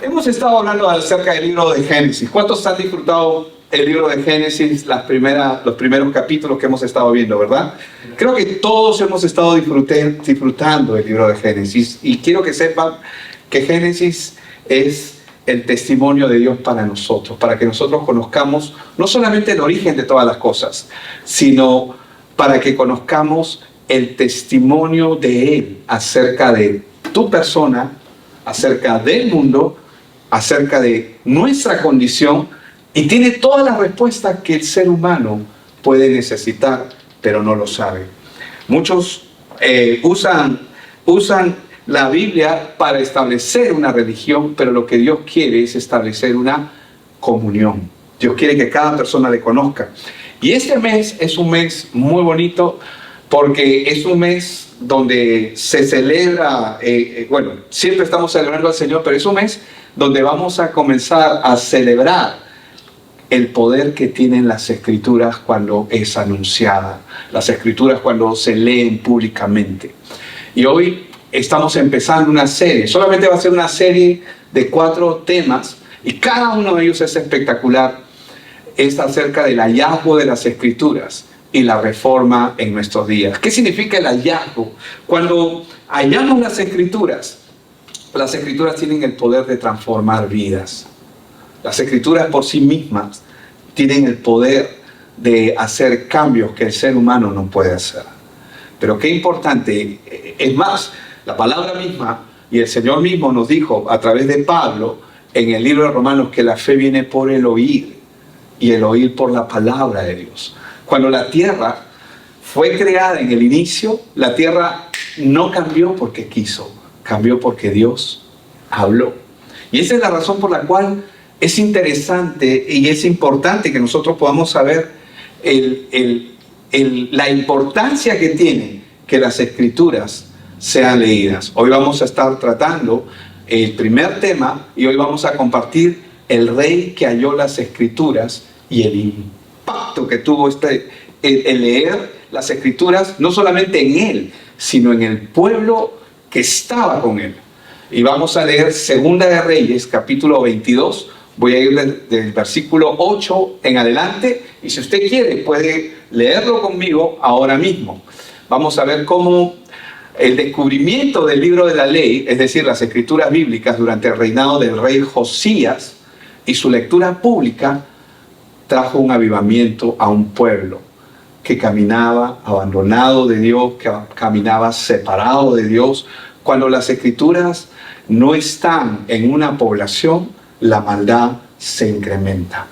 Hemos estado hablando acerca del libro de Génesis. ¿Cuántos han disfrutado el libro de Génesis, los primeros capítulos que hemos estado viendo, verdad? Creo que todos hemos estado disfrutando el libro de Génesis. Y quiero que sepan que Génesis es el testimonio de Dios para nosotros, para que nosotros conozcamos no solamente el origen de todas las cosas, sino para que conozcamos el testimonio de Él acerca de tu persona, acerca del mundo, acerca de nuestra condición, y tiene todas las respuestas que el ser humano puede necesitar, pero no lo sabe. Muchos usan la Biblia para establecer una religión, pero lo que Dios quiere es establecer una comunión. Dios quiere que cada persona le conozca. Y este mes es un mes muy bonito porque es un mes donde se celebra, siempre estamos celebrando al Señor, pero es un mes donde vamos a comenzar a celebrar el poder que tienen las Escrituras cuando es anunciada, las Escrituras cuando se leen públicamente. Y hoy estamos empezando una serie, solamente va a ser una serie de 4 temas, y cada uno de ellos es espectacular. Es acerca del hallazgo de las Escrituras y la reforma en nuestros días. ¿Qué significa el hallazgo? Cuando hallamos las Escrituras tienen el poder de transformar vidas. Las Escrituras por sí mismas tienen el poder de hacer cambios que el ser humano no puede hacer. Pero qué importante, es más, la palabra misma y el Señor mismo nos dijo a través de Pablo en el libro de Romanos que la fe viene por el oír y el oír por la palabra de Dios. Cuando la tierra fue creada en el inicio, la tierra no cambió porque quiso, cambió porque Dios habló. Y esa es la razón por la cual es interesante y es importante que nosotros podamos saber la importancia que tiene que las Escrituras sean leídas. Hoy vamos a estar tratando el primer tema y hoy vamos a compartir el rey que halló las Escrituras y el impacto que tuvo el leer las Escrituras, no solamente en él, sino en el pueblo que estaba con él. Y vamos a leer Segunda de Reyes, capítulo 22. Voy a ir del versículo 8 en adelante, y si usted quiere puede leerlo conmigo ahora mismo. Vamos a ver cómo el descubrimiento del libro de la ley, es decir, las Escrituras bíblicas durante el reinado del rey Josías y su lectura pública, trajo un avivamiento a un pueblo que caminaba abandonado de Dios, que caminaba separado de Dios. Cuando las Escrituras no están en una población, la maldad se incrementa.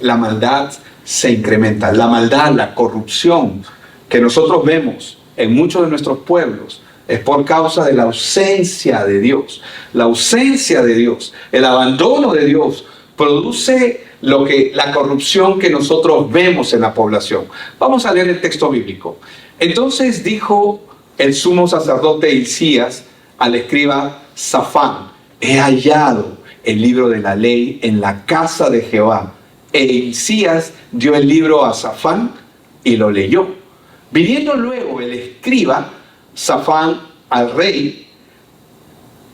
La maldad se incrementa. La maldad, la corrupción que nosotros vemos en muchos de nuestros pueblos es por causa de la ausencia de Dios. La ausencia de Dios, el abandono de Dios, produce la corrupción que nosotros vemos en la población. Vamos a leer el texto bíblico. Entonces dijo el sumo sacerdote Hilcías al escriba Safán: he hallado el libro de la ley en la casa de Jehová. E Hilcías dio el libro a Safán y lo leyó. Viniendo luego el escriba Safán al rey,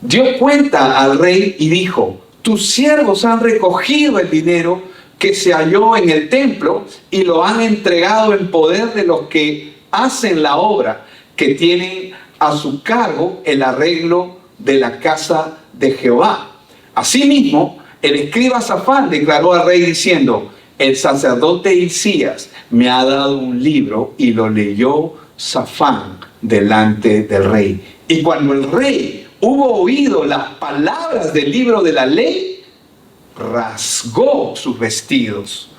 dio cuenta al rey y dijo: tus siervos han recogido el dinero que se halló en el templo y lo han entregado en poder de los que hacen la obra, que tienen a su cargo el arreglo de la casa de Jehová. Asimismo, el escriba Safán declaró al rey diciendo: el sacerdote Hilcías me ha dado un libro, y lo leyó Safán delante del rey. Y cuando el rey hubo oído las palabras del libro de la ley, rasgó sus vestidos.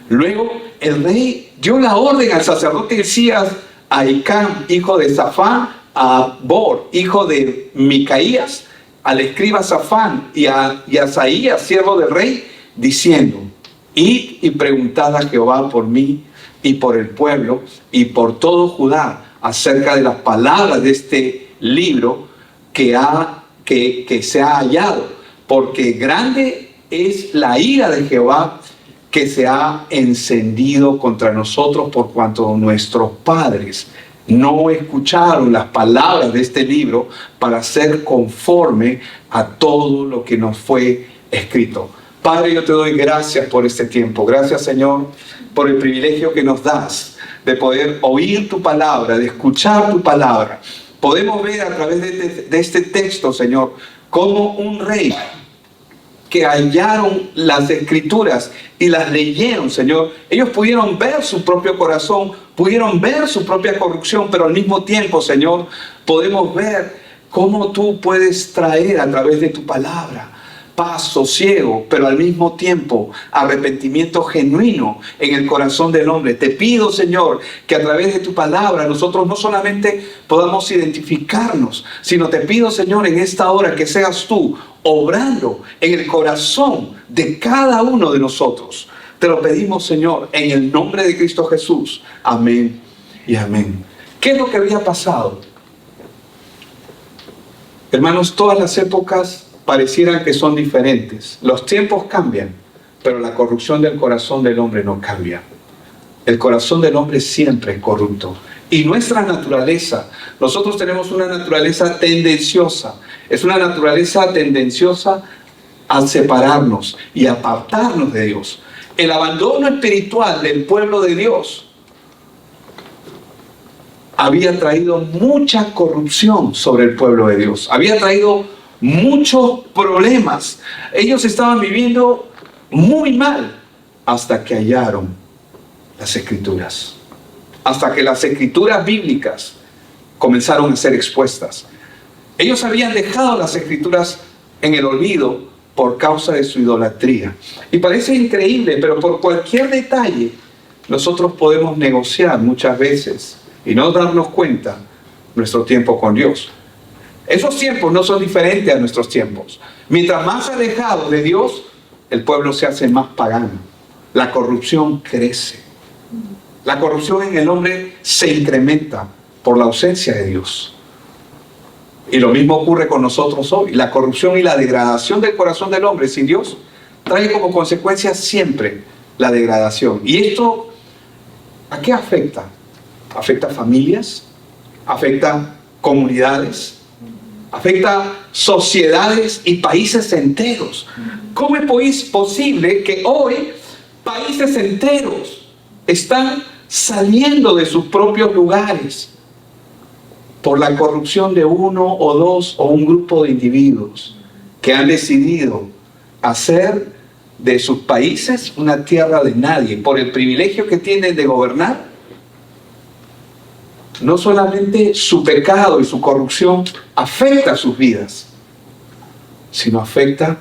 Luego el rey dio la orden al sacerdote Hilcías, a Hicam, hijo de Safán, a Bor, hijo de Micaías, al escriba Safán y a Asaías, siervo del rey, diciendo: id y preguntad a Jehová por mí y por el pueblo y por todo Judá acerca de las palabras de este libro que se ha hallado, porque grande es la ira de Jehová que se ha encendido contra nosotros, por cuanto nuestros padres no escucharon las palabras de este libro para ser conforme a todo lo que nos fue escrito. Padre, yo te doy gracias por este tiempo. Gracias, Señor, por el privilegio que nos das de poder oír tu palabra, de escuchar tu palabra. Podemos ver a través de este texto, Señor, cómo un rey que hallaron las escrituras y las leyeron, Señor, ellos pudieron ver su propio corazón, pudieron ver su propia corrupción, pero al mismo tiempo, Señor, podemos ver cómo tú puedes traer a través de tu palabra paz, sosiego, pero al mismo tiempo arrepentimiento genuino en el corazón del hombre. Te pido, Señor, que a través de tu palabra nosotros no solamente podamos identificarnos, sino te pido, Señor, en esta hora que seas tú obrando en el corazón de cada uno de nosotros. Te lo pedimos, Señor, en el nombre de Cristo Jesús. Amén y amén. ¿Qué es lo que había pasado? Hermanos, todas las épocas parecieran que son diferentes. Los tiempos cambian, pero la corrupción del corazón del hombre no cambia. El corazón del hombre siempre es corrupto. Y nuestra naturaleza, nosotros tenemos una naturaleza tendenciosa. Es una naturaleza tendenciosa a separarnos y apartarnos de Dios. El abandono espiritual del pueblo de Dios había traído mucha corrupción sobre el pueblo de Dios. Había traído muchos problemas. Ellos estaban viviendo muy mal hasta que hallaron las escrituras. Hasta que las escrituras bíblicas comenzaron a ser expuestas. Ellos habían dejado las escrituras en el olvido por causa de su idolatría. Y parece increíble, pero por cualquier detalle nosotros podemos negociar muchas veces y no darnos cuenta nuestro tiempo con Dios. Esos tiempos no son diferentes a nuestros tiempos. Mientras más alejado de Dios, el pueblo se hace más pagano. La corrupción crece. La corrupción en el hombre se incrementa por la ausencia de Dios. Y lo mismo ocurre con nosotros hoy. La corrupción y la degradación del corazón del hombre sin Dios trae como consecuencia siempre la degradación. ¿Y esto a qué afecta? Afecta familias, afecta comunidades, afecta sociedades y países enteros. ¿Cómo es posible que hoy países enteros están saliendo de sus propios lugares por la corrupción de uno o dos o un grupo de individuos que han decidido hacer de sus países una tierra de nadie por el privilegio que tienen de gobernar? No solamente su pecado y su corrupción afecta sus vidas, sino afecta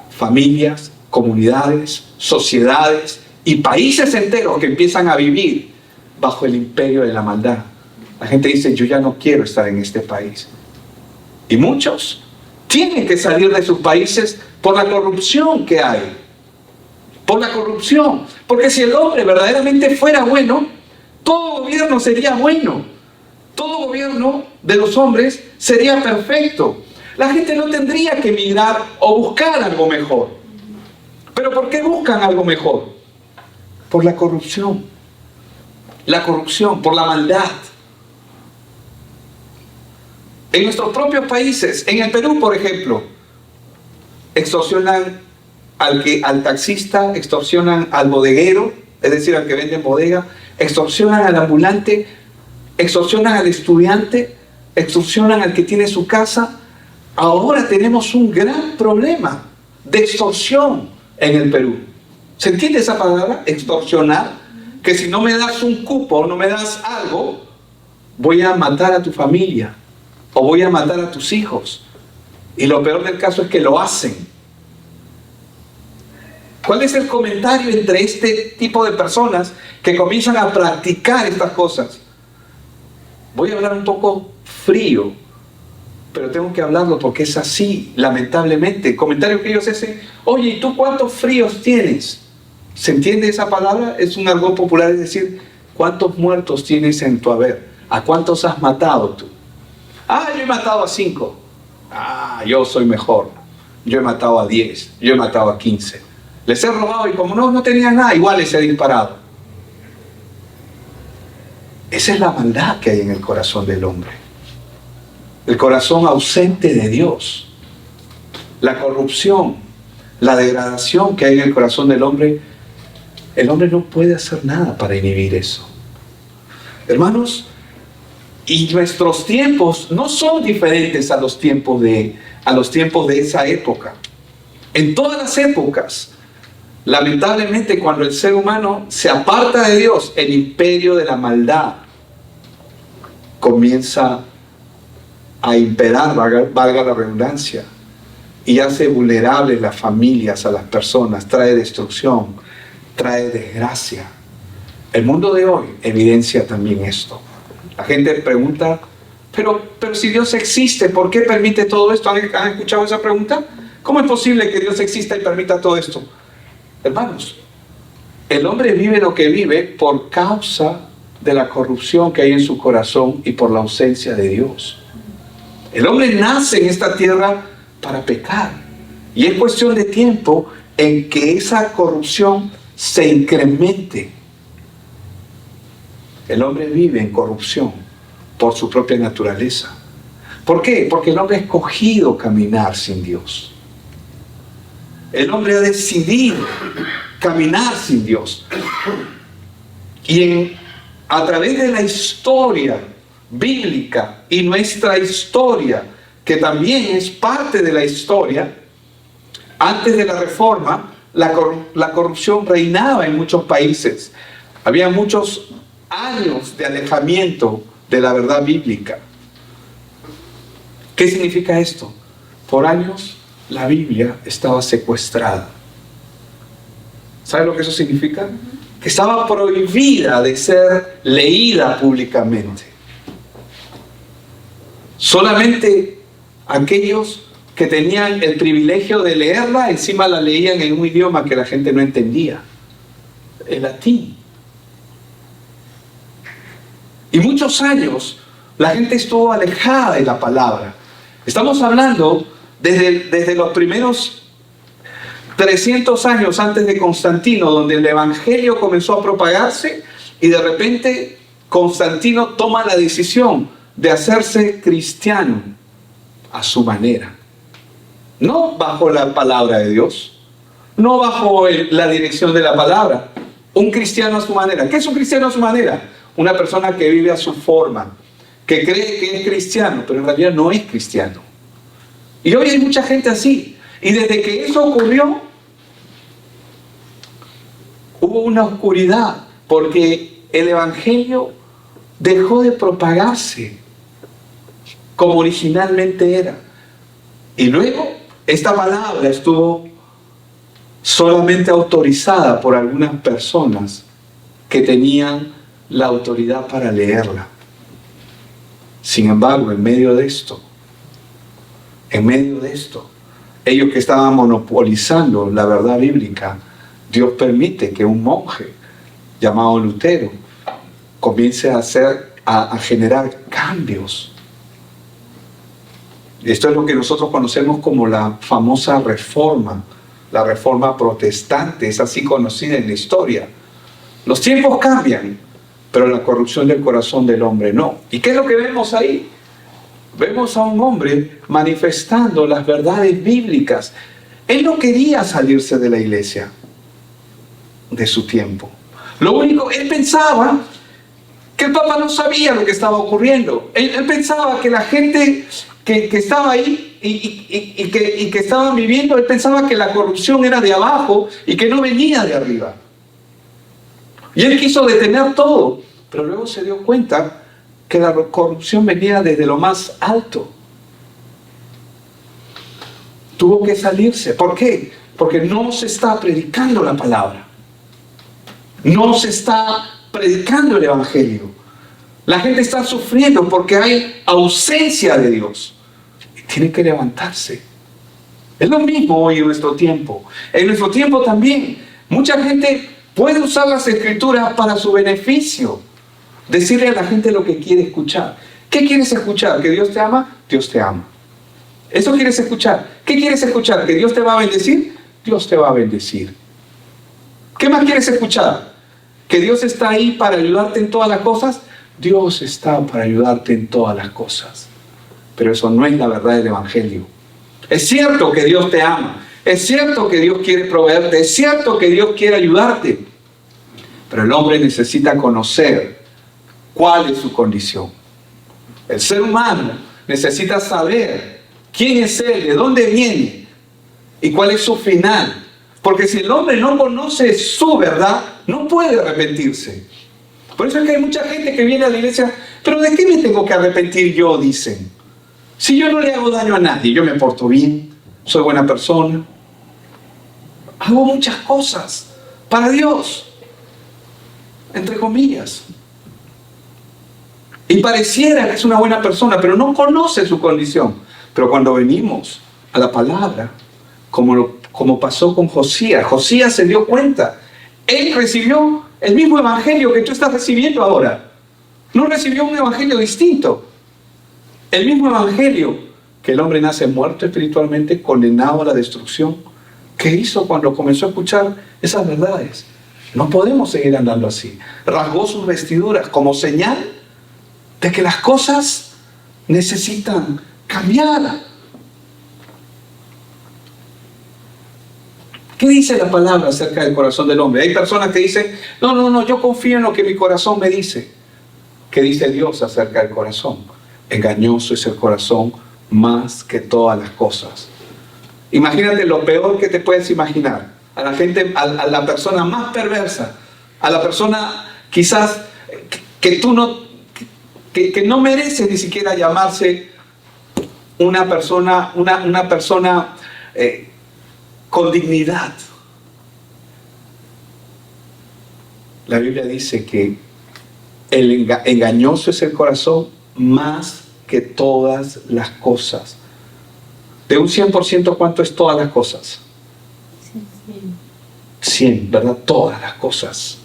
familias, comunidades, sociedades y países enteros que empiezan a vivir bajo el imperio de la maldad. La gente dice, yo ya no quiero estar en este país. Y muchos tienen que salir de sus países por la corrupción que hay. Por la corrupción. Porque si el hombre verdaderamente fuera bueno, todo gobierno sería bueno. Todo gobierno de los hombres sería perfecto. La gente no tendría que emigrar o buscar algo mejor. ¿Pero por qué buscan algo mejor? Por la corrupción. La corrupción, por la maldad. En nuestros propios países, en el Perú, por ejemplo, extorsionan al taxista, extorsionan al bodeguero, es decir, al que vende en bodega, extorsionan al ambulante, extorsionan al estudiante, extorsionan al que tiene su casa. Ahora tenemos un gran problema de extorsión en el Perú. ¿Se entiende esa palabra? Extorsionar. Que si no me das un cupo, no me das algo, voy a matar a tu familia o voy a matar a tus hijos. Y lo peor del caso es que lo hacen. ¿Cuál es el comentario entre este tipo de personas que comienzan a practicar estas cosas? Voy a hablar un poco frío, pero tengo que hablarlo porque es así, lamentablemente. El comentario que ellos hacen, oye, ¿y tú cuántos fríos tienes? ¿Se entiende esa palabra? Es un argot popular, es decir, ¿cuántos muertos tienes en tu haber? ¿A cuántos has matado tú? Ah, yo he matado a 5. Ah, yo soy mejor. Yo he matado a 10. Yo he matado a 15. Les he robado y como no tenían nada, igual les he disparado. Esa es la maldad que hay en el corazón del hombre. El corazón ausente de Dios. La corrupción, la degradación que hay en el corazón del hombre. El hombre no puede hacer nada para inhibir eso. Hermanos, y nuestros tiempos no son diferentes a los tiempos de esa época. En todas las épocas, lamentablemente, cuando el ser humano se aparta de Dios, el imperio de la maldad comienza a imperar, valga la redundancia, y hace vulnerables las familias a las personas, trae destrucción, trae desgracia. El mundo de hoy evidencia también esto. La gente pregunta, pero si Dios existe, ¿por qué permite todo esto? ¿Han escuchado esa pregunta? ¿Cómo es posible que Dios exista y permita todo esto? Hermanos, el hombre vive lo que vive por causa de la corrupción que hay en su corazón y por la ausencia de Dios. El hombre nace en esta tierra para pecar. Y es cuestión de tiempo en que esa corrupción se incremente. El hombre vive en corrupción por su propia naturaleza. ¿Por qué? Porque el hombre ha escogido caminar sin Dios. El hombre ha decidido caminar sin Dios. Y a través de la historia bíblica y nuestra historia, que también es parte de la historia, antes de la Reforma, la corrupción reinaba en muchos países. Había muchos años de alejamiento de la verdad bíblica. ¿Qué significa esto? Por años la Biblia estaba secuestrada. ¿Sabe lo que eso significa? Que estaba prohibida de ser leída públicamente. Solamente aquellos que tenían el privilegio de leerla, encima la leían en un idioma que la gente no entendía, el latín. Y muchos años la gente estuvo alejada de la palabra. Estamos hablando desde los primeros 300 años antes de Constantino, donde el evangelio comenzó a propagarse y de repente Constantino toma la decisión de hacerse cristiano a su manera. No bajo la palabra de Dios, no bajo la dirección de la palabra. Un cristiano a su manera. ¿Qué es un cristiano a su manera? Una persona que vive a su forma, que cree que es cristiano, pero en realidad no es cristiano. Y hoy hay mucha gente así. Y desde que eso ocurrió, hubo una oscuridad, porque el evangelio dejó de propagarse como originalmente era. Y luego esta palabra estuvo solamente autorizada por algunas personas que tenían la autoridad para leerla. Sin embargo, en medio de esto, ellos que estaban monopolizando la verdad bíblica, Dios permite que un monje llamado Lutero comience a generar cambios. Esto es lo que nosotros conocemos como la famosa reforma, la reforma protestante, es así conocida en la historia. Los tiempos cambian, pero la corrupción del corazón del hombre no. ¿Y qué es lo que vemos ahí? Vemos a un hombre manifestando las verdades bíblicas. Él no quería salirse de la iglesia de su tiempo. Él pensaba que el Papa no sabía lo que estaba ocurriendo. Él pensaba que la gente que estaba ahí y que estaban viviendo, él pensaba que la corrupción era de abajo y que no venía de arriba. Y él quiso detener todo, pero luego se dio cuenta que la corrupción venía desde lo más alto. Tuvo que salirse. ¿Por qué? Porque no se está predicando la palabra. No se está predicando el evangelio. La gente está sufriendo porque hay ausencia de Dios. Y tienen que levantarse. Es lo mismo hoy en nuestro tiempo. En nuestro tiempo también, mucha gente puede usar las escrituras para su beneficio. Decirle a la gente lo que quiere escuchar. ¿Qué quieres escuchar? ¿Que Dios te ama? Dios te ama. ¿Eso quieres escuchar? ¿Qué quieres escuchar? ¿Que Dios te va a bendecir? Dios te va a bendecir. ¿Qué más quieres escuchar? ¿Que Dios está ahí para ayudarte en todas las cosas? Dios está para ayudarte en todas las cosas. Pero eso no es la verdad del Evangelio. Es cierto que Dios te ama. Es cierto que Dios quiere proveerte. Es cierto que Dios quiere ayudarte. Pero el hombre necesita conocer cuál es su condición. El ser humano necesita saber quién es Él, de dónde viene y cuál es su final. Porque si el hombre no conoce su verdad, no puede arrepentirse. Por eso es que hay mucha gente que viene a la iglesia, pero ¿de qué me tengo que arrepentir yo? Dicen. Si yo no le hago daño a nadie, yo me porto bien, soy buena persona, hago muchas cosas para Dios, entre comillas. Y pareciera que es una buena persona, pero no conoce su condición. Pero cuando venimos a la palabra, como pasó con Josías, Josías se dio cuenta. Él recibió el mismo evangelio que tú estás recibiendo ahora. No recibió un evangelio distinto. El mismo evangelio que el hombre nace muerto espiritualmente, condenado a la destrucción. ¿Qué hizo cuando comenzó a escuchar esas verdades? No podemos seguir andando así. Rasgó sus vestiduras como señal de que las cosas necesitan cambiar. ¿Qué dice la palabra acerca del corazón del hombre? Hay personas que dicen, no, yo confío en lo que mi corazón me dice. ¿Qué dice Dios acerca del corazón? Engañoso es el corazón más que todas las cosas. Imagínate lo peor que te puedes imaginar. A la gente, a la persona más perversa, a la persona quizás que no merece ni siquiera llamarse una persona con dignidad. La Biblia dice que engañoso es el corazón más que todas las cosas. De un 100%, ¿cuánto es todas las cosas? 100, ¿verdad? Todas las cosas.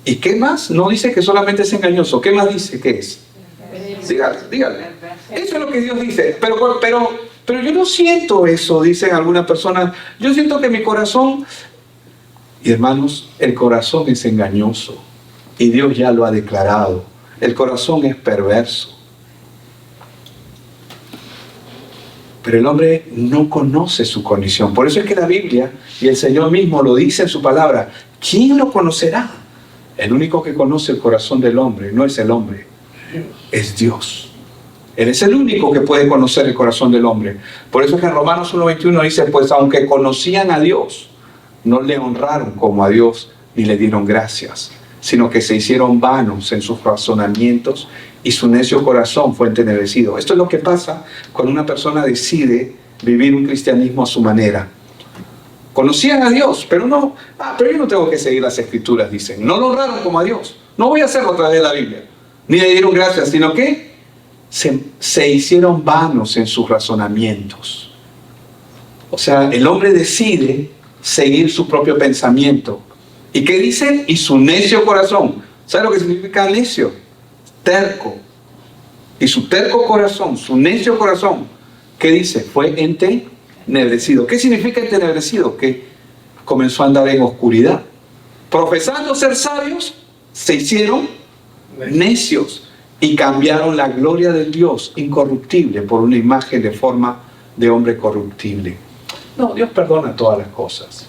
¿Y qué más? No dice que solamente es engañoso. ¿Qué más dice que es? Dígale. Eso es lo que Dios dice. Pero yo no siento eso, dicen algunas personas. Yo siento que mi corazón... Y hermanos, el corazón es engañoso. Y Dios ya lo ha declarado. El corazón es perverso. Pero el hombre no conoce su condición. Por eso es que la Biblia y el Señor mismo lo dice en su palabra. ¿Quién lo conocerá? El único que conoce el corazón del hombre no es el hombre, es Dios. Él es el único que puede conocer el corazón del hombre. Por eso es que en Romanos 1:21 dice, pues aunque conocían a Dios, no le honraron como a Dios ni le dieron gracias, sino que se hicieron vanos en sus razonamientos y su necio corazón fue entenebrecido. Esto es lo que pasa cuando una persona decide vivir un cristianismo a su manera. Conocían a Dios, pero yo no tengo que seguir las escrituras, dicen. No lo honraron como a Dios. No voy a hacerlo a través de la Biblia. Ni le dieron gracias, sino que se hicieron vanos en sus razonamientos. O sea, el hombre decide seguir su propio pensamiento. ¿Y qué dice? Y su necio corazón. ¿Sabe lo que significa necio? Terco. Y su terco corazón, su necio corazón, ¿qué dice? Fue entenebrecido. ¿Qué significa entenebrecido? Que comenzó a andar en oscuridad. Profesando ser sabios, se hicieron necios y cambiaron la gloria del Dios incorruptible por una imagen de forma de hombre corruptible. No, Dios perdona todas las cosas.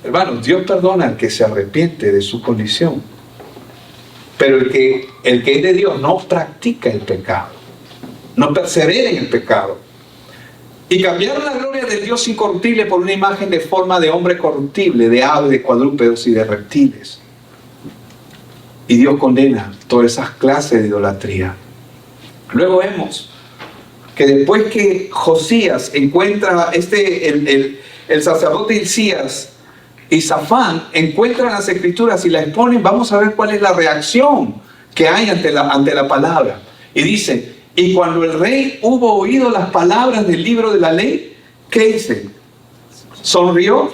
Hermanos, Dios perdona al que se arrepiente de su condición. Pero el que es de Dios no practica el pecado, no persevera en el pecado. Y cambiaron la gloria del Dios incorruptible por una imagen de forma de hombre corruptible, de aves, de cuadrúpedos y de reptiles. Y Dios condena todas esas clases de idolatría. Luego vemos que después que Josías encuentra el sacerdote Hilcías y Safán encuentran las escrituras y las exponen, vamos a ver cuál es la reacción que hay ante la palabra. Y dice, y cuando el rey hubo oído las palabras del libro de la ley, ¿qué dice? ¿Sonrió?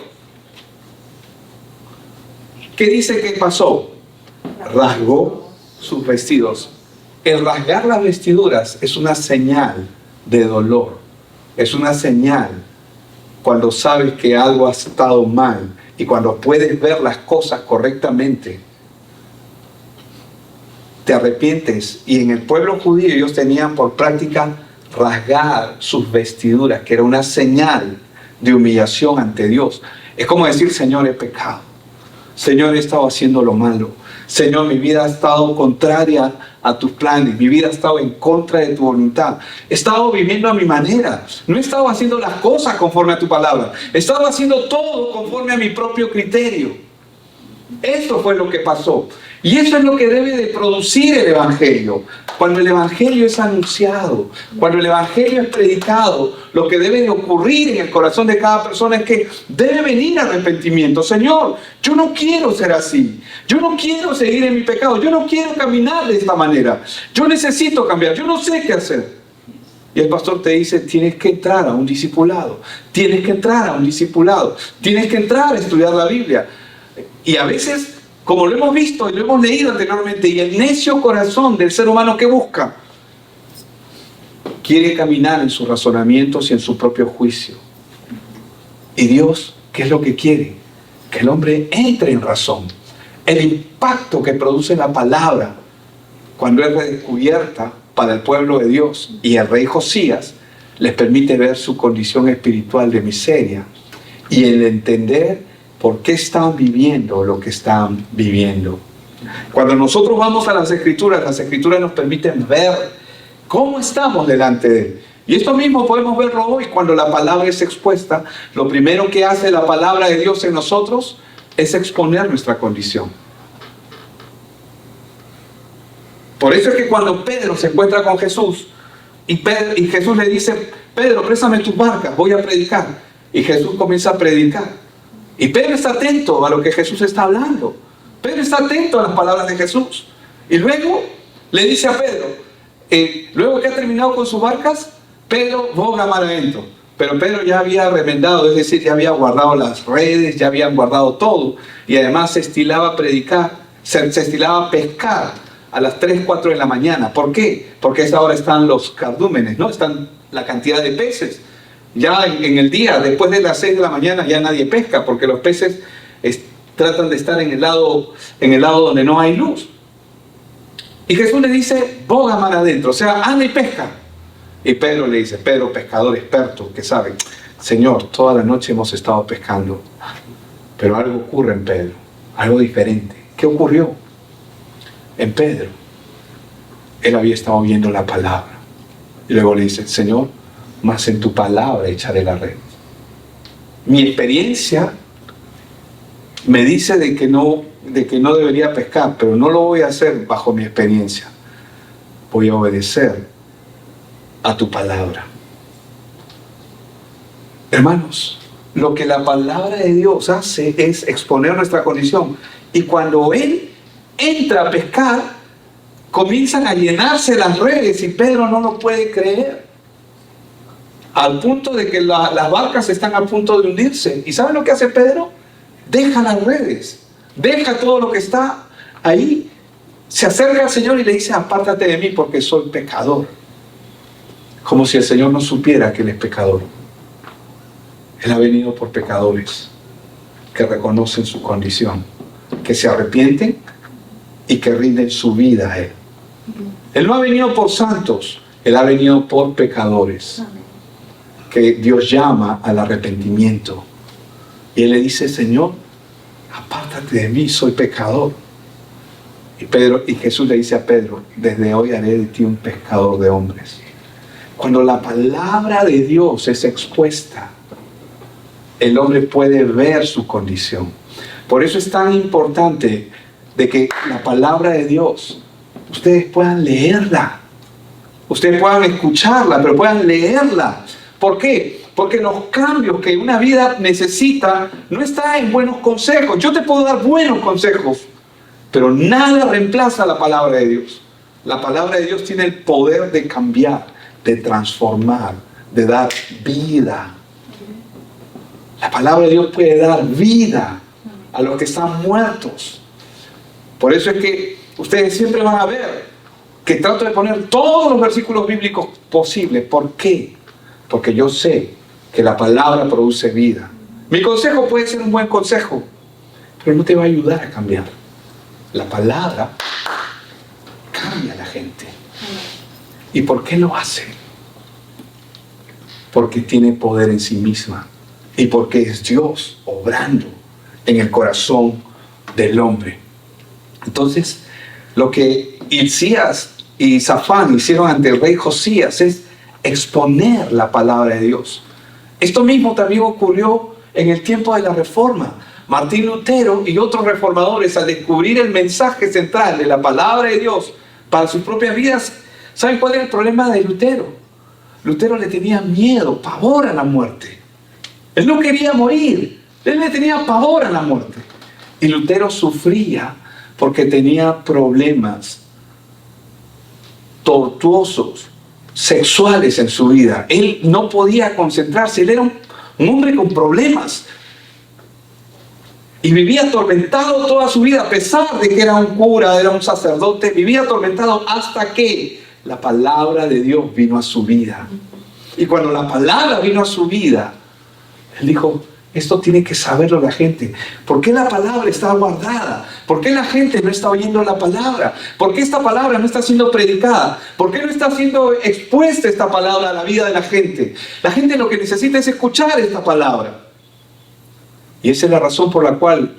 ¿Qué dice que pasó? Rasgó sus vestidos. El rasgar las vestiduras es una señal de dolor. Es una señal cuando sabes que algo ha estado mal y cuando puedes ver las cosas correctamente. te arrepientes. Y en el pueblo judío ellos tenían por práctica rasgar sus vestiduras, que era una señal de humillación ante Dios. Es como decir: Señor, he pecado. Señor, he estado haciendo lo malo. Señor, mi vida ha estado contraria a tus planes. Mi vida ha estado en contra de tu voluntad. He estado viviendo a mi manera. No he estado haciendo las cosas conforme a tu palabra. He estado haciendo todo conforme a mi propio criterio. Eso fue lo que pasó. Y eso es lo que debe de producir el Evangelio. Cuando el Evangelio es anunciado, cuando el Evangelio es predicado, lo que debe de ocurrir en el corazón de cada persona es que debe venir arrepentimiento. Señor, yo no quiero ser así. Yo no quiero seguir en mi pecado. Yo no quiero caminar de esta manera. Yo necesito cambiar. Yo no sé qué hacer. Y el pastor te dice: tienes que entrar a un discipulado. Tienes que entrar a un discipulado. Tienes que entrar a estudiar la Biblia. Y a veces, como lo hemos visto y lo hemos leído anteriormente, y el necio corazón del ser humano que busca, quiere caminar en sus razonamientos y en su propio juicio. Y Dios, ¿qué es lo que quiere? Que el hombre entre en razón. El impacto que produce la palabra cuando es redescubierta para el pueblo de Dios, y el rey Josías les permite ver su condición espiritual de miseria y el entender por qué están viviendo lo que están viviendo. Cuando nosotros vamos a las Escrituras nos permiten ver cómo estamos delante de Él. Y esto mismo podemos verlo hoy cuando la palabra es expuesta. Lo primero que hace la palabra de Dios en nosotros es exponer nuestra condición. Por eso es que cuando Pedro se encuentra con Jesús y Jesús le dice: Pedro, préstame tus barcas, voy a predicar. Y Jesús comienza a predicar. Y Pedro está atento a lo que Jesús está hablando. Pedro está atento a las palabras de Jesús. Y luego le dice a Pedro, luego que ha terminado con sus barcas, Pedro boga mar adentro. Pero Pedro ya había remendado, es decir, ya había guardado las redes, ya habían guardado todo. Y además se estilaba predicar, se estilaba pescar a las 3, 4 de la mañana. ¿Por qué? Porque a esa hora están los cardúmenes, ¿no? Están la cantidad de peces. Ya en el día, después de las 6 de la mañana, ya nadie pesca, porque los peces tratan de estar en el lado donde no hay luz. Y Jesús le dice: boga mar adentro, o sea, anda y pesca. Y Pedro le dice, Pedro, pescador experto, que sabe: Señor, toda la noche hemos estado pescando. Pero algo ocurre en Pedro, algo diferente. ¿Qué ocurrió? En Pedro, él había estado viendo la palabra. Y luego le dice: Señor, más en tu palabra echaré la red. Mi experiencia me dice de que no debería pescar, pero no lo voy a hacer bajo mi experiencia. Voy a obedecer a tu palabra. Hermanos, lo que la palabra de Dios hace es exponer nuestra condición. Y cuando Él entra a pescar, comienzan a llenarse las redes y Pedro no lo puede creer. Al punto de que las barcas están a punto de hundirse. ¿Y saben lo que hace Pedro? Deja las redes, deja todo lo que está ahí. Se acerca al Señor y le dice: apártate de mí porque soy pecador. Como si el Señor no supiera que Él es pecador. Él ha venido por pecadores que reconocen su condición, que se arrepienten y que rinden su vida a Él. Él no ha venido por santos, Él ha venido por pecadores, que Dios llama al arrepentimiento. Y Él le dice: Señor, apártate de mí, soy pecador. Y Jesús le dice a Pedro: desde hoy haré de ti un pescador de hombres. Cuando la palabra de Dios es expuesta, el hombre puede ver su condición. Por eso es tan importante de que la palabra de Dios, ustedes puedan leerla, ustedes puedan escucharla, pero puedan leerla. ¿Por qué? Porque los cambios que una vida necesita no están en buenos consejos. Yo te puedo dar buenos consejos, pero nada reemplaza la palabra de Dios. La palabra de Dios tiene el poder de cambiar, de transformar, de dar vida. La palabra de Dios puede dar vida a los que están muertos. Por eso es que ustedes siempre van a ver que trato de poner todos los versículos bíblicos posibles. ¿Por qué? Porque yo sé que la palabra produce vida. Mi consejo puede ser un buen consejo, pero no te va a ayudar a cambiar. La palabra ¿Y por qué lo hace? Porque tiene poder en sí misma y porque es Dios obrando en el corazón del hombre. Entonces, lo que Hilcías y Safán hicieron ante el rey Josías es exponer la palabra de Dios. Esto mismo también ocurrió en el tiempo de la Reforma. Martín Lutero y otros reformadores, al descubrir el mensaje central de la palabra de Dios para sus propias vidas, ¿saben cuál era el problema de Lutero? Lutero le tenía miedo, pavor a la muerte. Él no quería morir, él le tenía pavor a la muerte. Y Lutero sufría porque tenía problemas tortuosos, sexuales en su vida. Él no podía concentrarse, él era un hombre con problemas. Y vivía atormentado toda su vida, a pesar de que era un cura, era un sacerdote, vivía atormentado hasta que la palabra de Dios vino a su vida. Y cuando la palabra vino a su vida, él dijo, esto tiene que saberlo la gente. ¿Por qué la palabra está guardada? ¿Por qué la gente no está oyendo la palabra? ¿Por qué esta palabra no está siendo predicada? ¿Por qué no está siendo expuesta esta palabra a la vida de la gente? La gente lo que necesita es escuchar esta palabra. Y esa es la razón por la cual,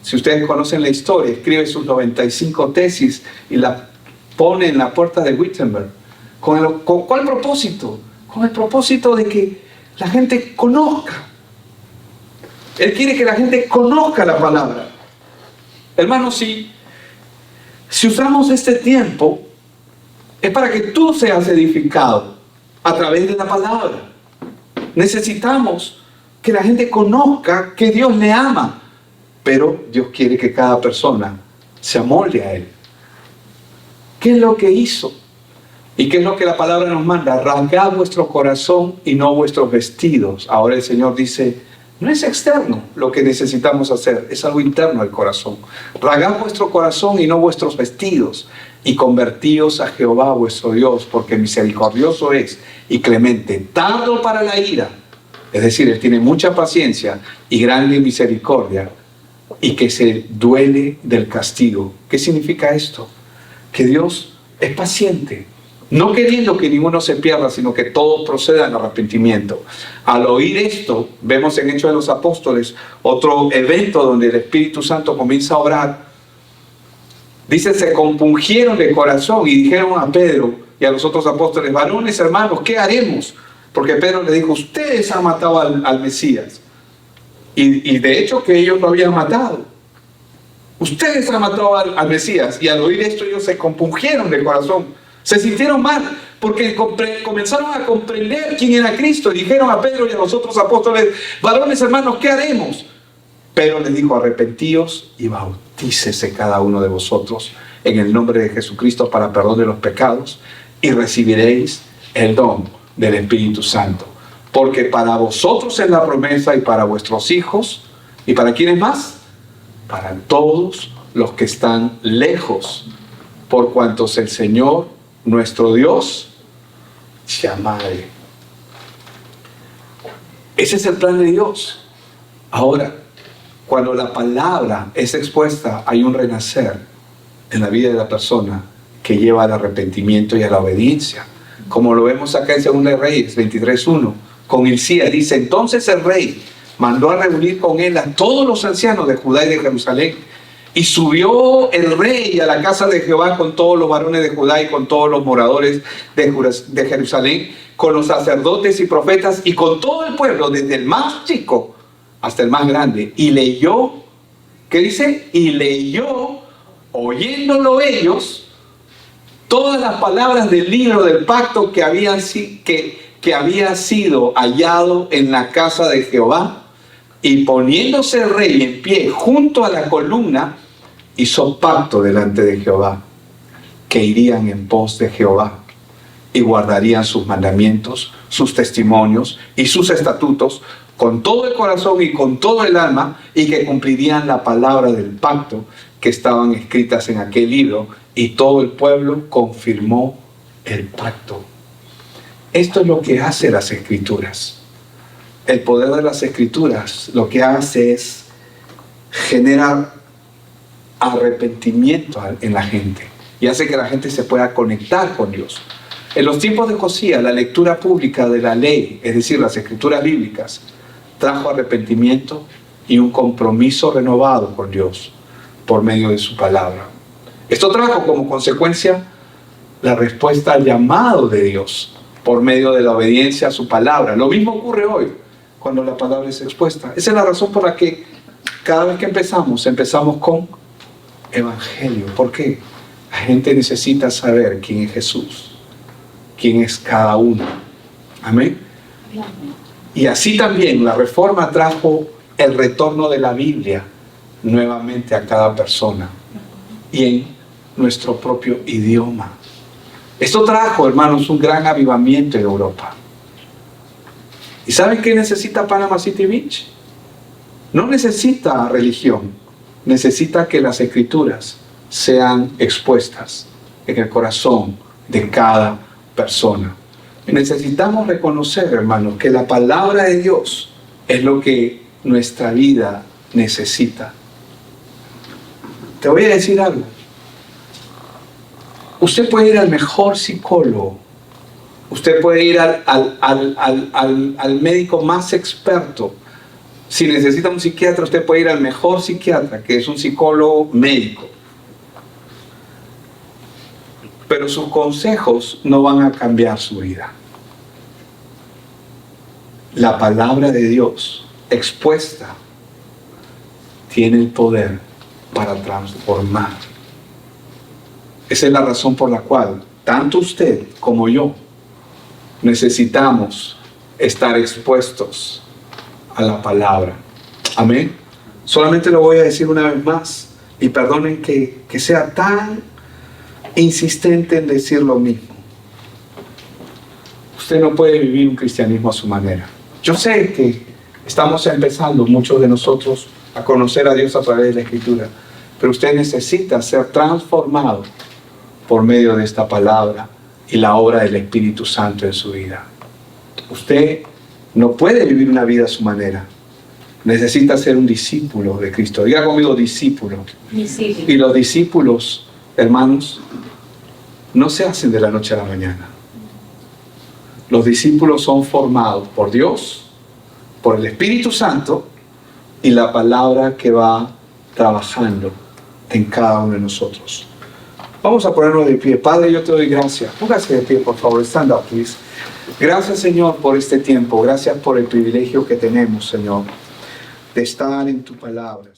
si ustedes conocen la historia, escribe sus 95 tesis y la pone en la puerta de Wittenberg. ¿Con cuál propósito? Con el propósito de que la gente conozca. Él quiere que la gente conozca la palabra. Hermanos, si usamos este tiempo, es para que tú seas edificado a través de la palabra. Necesitamos que la gente conozca que Dios le ama, pero Dios quiere que cada persona se amolde a Él. ¿Qué es lo que hizo? ¿Y qué es lo que la palabra nos manda? Rasgad vuestro corazón y no vuestros vestidos. Ahora el Señor dice, no es externo lo que necesitamos hacer, es algo interno al corazón. Rasgad vuestro corazón y no vuestros vestidos, y convertíos a Jehová vuestro Dios, porque misericordioso es y clemente, tardo para la ira. Es decir, Él tiene mucha paciencia y grande misericordia, y que se duele del castigo. ¿Qué significa esto? Que Dios es paciente, no queriendo que ninguno se pierda, sino que todos procedan al arrepentimiento. Al oír esto, vemos en Hechos de los Apóstoles otro evento donde el Espíritu Santo comienza a obrar. Dice, se compungieron de corazón y dijeron a Pedro y a los otros apóstoles, varones, hermanos, ¿qué haremos? Porque Pedro le dijo, ustedes han matado al Mesías. Y de hecho que ellos lo habían matado. Ustedes han matado al Mesías. Y al oír esto ellos se compungieron de corazón. Se sintieron mal porque comenzaron a comprender quién era Cristo. Y dijeron a Pedro y a los otros apóstoles, varones, hermanos, ¿qué haremos? Pedro les dijo, arrepentíos y bautícese cada uno de vosotros en el nombre de Jesucristo para perdón de los pecados y recibiréis el don del Espíritu Santo. Porque para vosotros es la promesa y para vuestros hijos. ¿Y para quiénes más? Para todos los que están lejos, por cuantos el Señor, nuestro Dios, llamare. Ese es el plan de Dios. Ahora, cuando la palabra es expuesta, hay un renacer en la vida de la persona que lleva al arrepentimiento y a la obediencia. Como lo vemos acá en 2 Reyes 23:1, con Hilcías dice, entonces el rey mandó a reunir con él a todos los ancianos de Judá y de Jerusalén, y subió el rey a la casa de Jehová con todos los varones de Judá y con todos los moradores de Jerusalén, con los sacerdotes y profetas y con todo el pueblo, desde el más chico hasta el más grande, y leyó, ¿qué dice? Y leyó, oyéndolo ellos, todas las palabras del libro del pacto que había sido hallado en la casa de Jehová. Y poniéndose el rey en pie junto a la columna, hizo pacto delante de Jehová, que irían en pos de Jehová y guardarían sus mandamientos, sus testimonios y sus estatutos con todo el corazón y con todo el alma, y que cumplirían la palabra del pacto que estaban escritas en aquel libro. Y todo el pueblo confirmó el pacto. Esto es lo que hace las Escrituras. El poder de las Escrituras lo que hace es generar arrepentimiento en la gente y hace que la gente se pueda conectar con Dios. En los tiempos de Josías, la lectura pública de la ley, es decir, las escrituras bíblicas, trajo arrepentimiento y un compromiso renovado con Dios por medio de su palabra. Esto trajo como consecuencia la respuesta al llamado de Dios por medio de la obediencia a su palabra. Lo mismo ocurre hoy cuando la palabra es expuesta. Esa es la razón por la que cada vez que empezamos con evangelio. ¿Por qué? La gente necesita saber quién es Jesús, quién es cada uno. Amén. Y así también la reforma trajo el retorno de la Biblia nuevamente a cada persona y en nuestro propio idioma. Esto trajo, hermanos, un gran avivamiento en Europa. ¿Y saben qué necesita Panama City Beach? No necesita religión, necesita que las escrituras sean expuestas en el corazón de cada persona. Necesitamos reconocer, hermanos, que la palabra de Dios es lo que nuestra vida necesita. Te voy a decir algo. Usted puede ir al mejor psicólogo, usted puede ir al médico más experto. Si necesita un psiquiatra, usted puede ir al mejor psiquiatra, que es un psicólogo médico. Pero sus consejos no van a cambiar su vida. La palabra de Dios expuesta tiene el poder para transformar. Esa es la razón por la cual tanto usted como yo necesitamos estar expuestos a la palabra. Amén. Solamente lo voy a decir una vez más y perdonen que sea tan insistente en decir lo mismo. Usted no puede vivir un cristianismo a su manera. Yo sé que estamos empezando, muchos de nosotros, a conocer a Dios a través de la Escritura, pero usted necesita ser transformado por medio de esta palabra y la obra del Espíritu Santo en su vida. Usted no puede vivir una vida a su manera. Necesita ser un discípulo de Cristo. Diga conmigo, discípulo. Y los discípulos, hermanos, no se hacen de la noche a la mañana. Los discípulos son formados por Dios, por el Espíritu Santo y la palabra que va trabajando en cada uno de nosotros. Vamos a ponernos de pie. Padre, yo te doy gracias. Póngase de pie, por favor. Stand up, please. Gracias, Señor, por este tiempo. Gracias por el privilegio que tenemos, Señor, de estar en tu palabra.